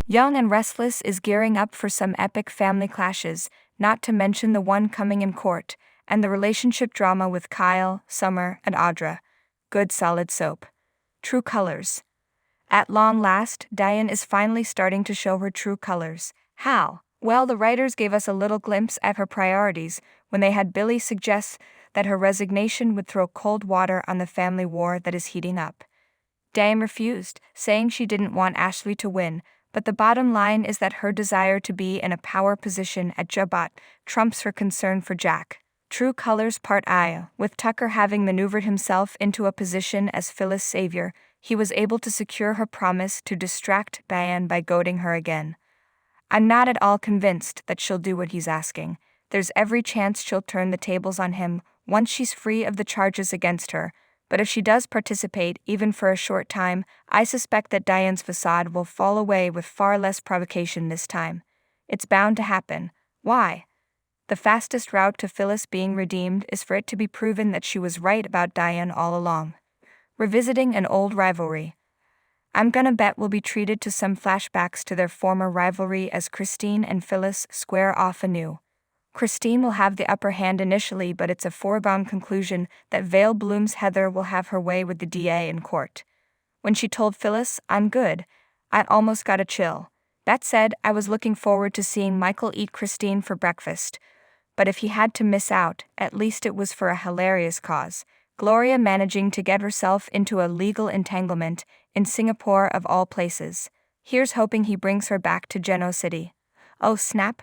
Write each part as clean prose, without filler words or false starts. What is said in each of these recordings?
Young and Restless is gearing up for some epic family clashes, not to mention the one coming in court, and the relationship drama with Kyle, Summer, and Audra. Good solid soap. True colors. At long last, Diane is finally starting to show her true colors. How? Well, the writers gave us a little glimpse at her priorities when they had Billy suggest that her resignation would throw cold water on the family war that is heating up. Diane refused, saying she didn't want Ashley to win, but the bottom line is that her desire to be in a power position at Jabot trumps her concern for Jack. True colors part I. With Tucker having maneuvered himself into a position as Phyllis' savior, he was able to secure her promise to distract Diane by goading her again. I'm not at all convinced that she'll do what he's asking. There's every chance she'll turn the tables on him once she's free of the charges against her, but if she does participate, even for a short time, I suspect that Diane's facade will fall away with far less provocation this time. It's bound to happen. Why? The fastest route to Phyllis being redeemed is for it to be proven that she was right about Diane all along. Revisiting an old rivalry. I'm gonna bet we'll be treated to some flashbacks to their former rivalry as Christine and Phyllis square off anew. Christine will have the upper hand initially, but it's a foregone conclusion that Vale Bloom's Heather will have her way with the DA in court. When she told Phyllis, "I'm good," I almost got a chill. That said, I was looking forward to seeing Michael eat Christine for breakfast. But if he had to miss out, at least it was for a hilarious cause. Gloria managing to get herself into a legal entanglement in Singapore of all places. Here's hoping he brings her back to Geno City. Oh snap.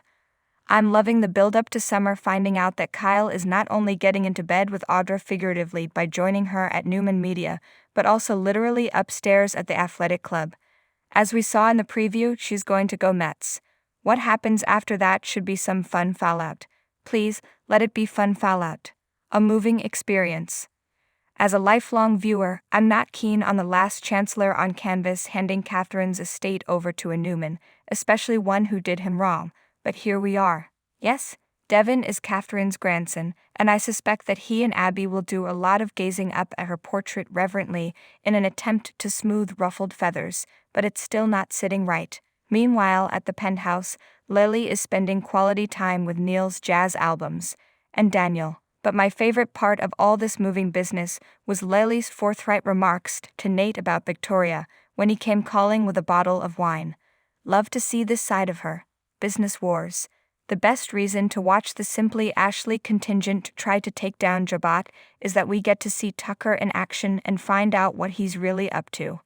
I'm loving the build-up to Summer finding out that Kyle is not only getting into bed with Audra figuratively by joining her at Newman Media, but also literally upstairs at the athletic club. As we saw in the preview, she's going to go Mets. What happens after that should be some fun fallout. Please, let it be fun fallout. A moving experience. As a lifelong viewer, I'm not keen on the last chancellor on canvas handing Catherine's estate over to a Newman, especially one who did him wrong. But here we are. Yes, Devin is Catherine's grandson, and I suspect that he and Abby will do a lot of gazing up at her portrait reverently in an attempt to smooth ruffled feathers, but it's still not sitting right. Meanwhile, at the penthouse, Lily is spending quality time with Neil's jazz albums, and Daniel. But my favorite part of all this moving business was Lily's forthright remarks to Nate about Victoria when he came calling with a bottle of wine. Love to see this side of her. Business wars. The best reason to watch the Simply Ashley contingent try to take down Jabot is that we get to see Tucker in action and find out what he's really up to.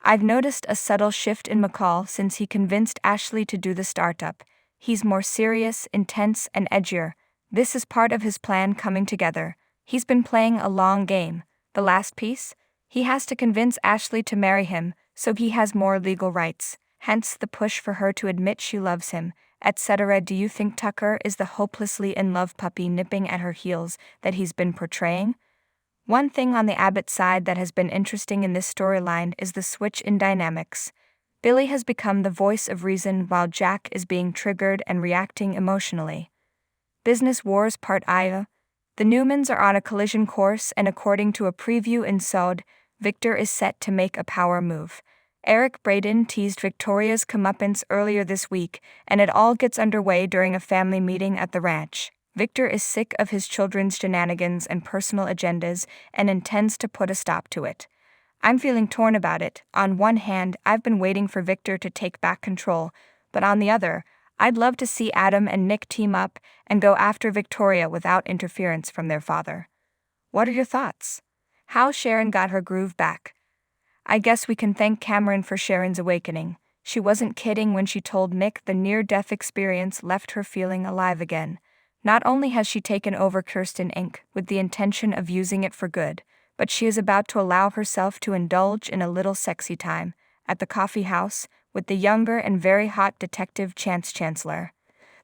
I've noticed a subtle shift in McCall since he convinced Ashley to do the startup. He's more serious, intense, and edgier. This is part of his plan coming together. He's been playing a long game. The last piece? He has to convince Ashley to marry him, so he has more legal rights. Hence the push for her to admit she loves him, etc. Do you think Tucker is the hopelessly in love puppy nipping at her heels that he's been portraying? One thing on the Abbott side that has been interesting in this storyline is the switch in dynamics. Billy has become the voice of reason while Jack is being triggered and reacting emotionally. Business Wars Part I. The Newmans are on a collision course, and according to a preview in Sod, Victor is set to make a power move. Eric Braden teased Victoria's comeuppance earlier this week, and it all gets underway during a family meeting at the ranch. Victor is sick of his children's shenanigans and personal agendas and intends to put a stop to it. I'm feeling torn about it. On one hand, I've been waiting for Victor to take back control, but on the other, I'd love to see Adam and Nick team up and go after Victoria without interference from their father. What are your thoughts? How Sharon got her groove back. I guess we can thank Cameron for Sharon's awakening. She wasn't kidding when she told Nick the near-death experience left her feeling alive again. Not only has she taken over Kirsten Inc. with the intention of using it for good, but she is about to allow herself to indulge in a little sexy time at the coffee house with the younger and very hot detective Chance Chancellor.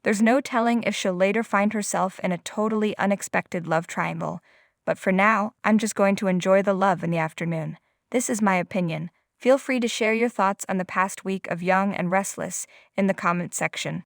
There's no telling if she'll later find herself in a totally unexpected love triangle, but for now, I'm just going to enjoy the love in the afternoon. This is my opinion. Feel free to share your thoughts on the past week of Young and Restless in the comment section.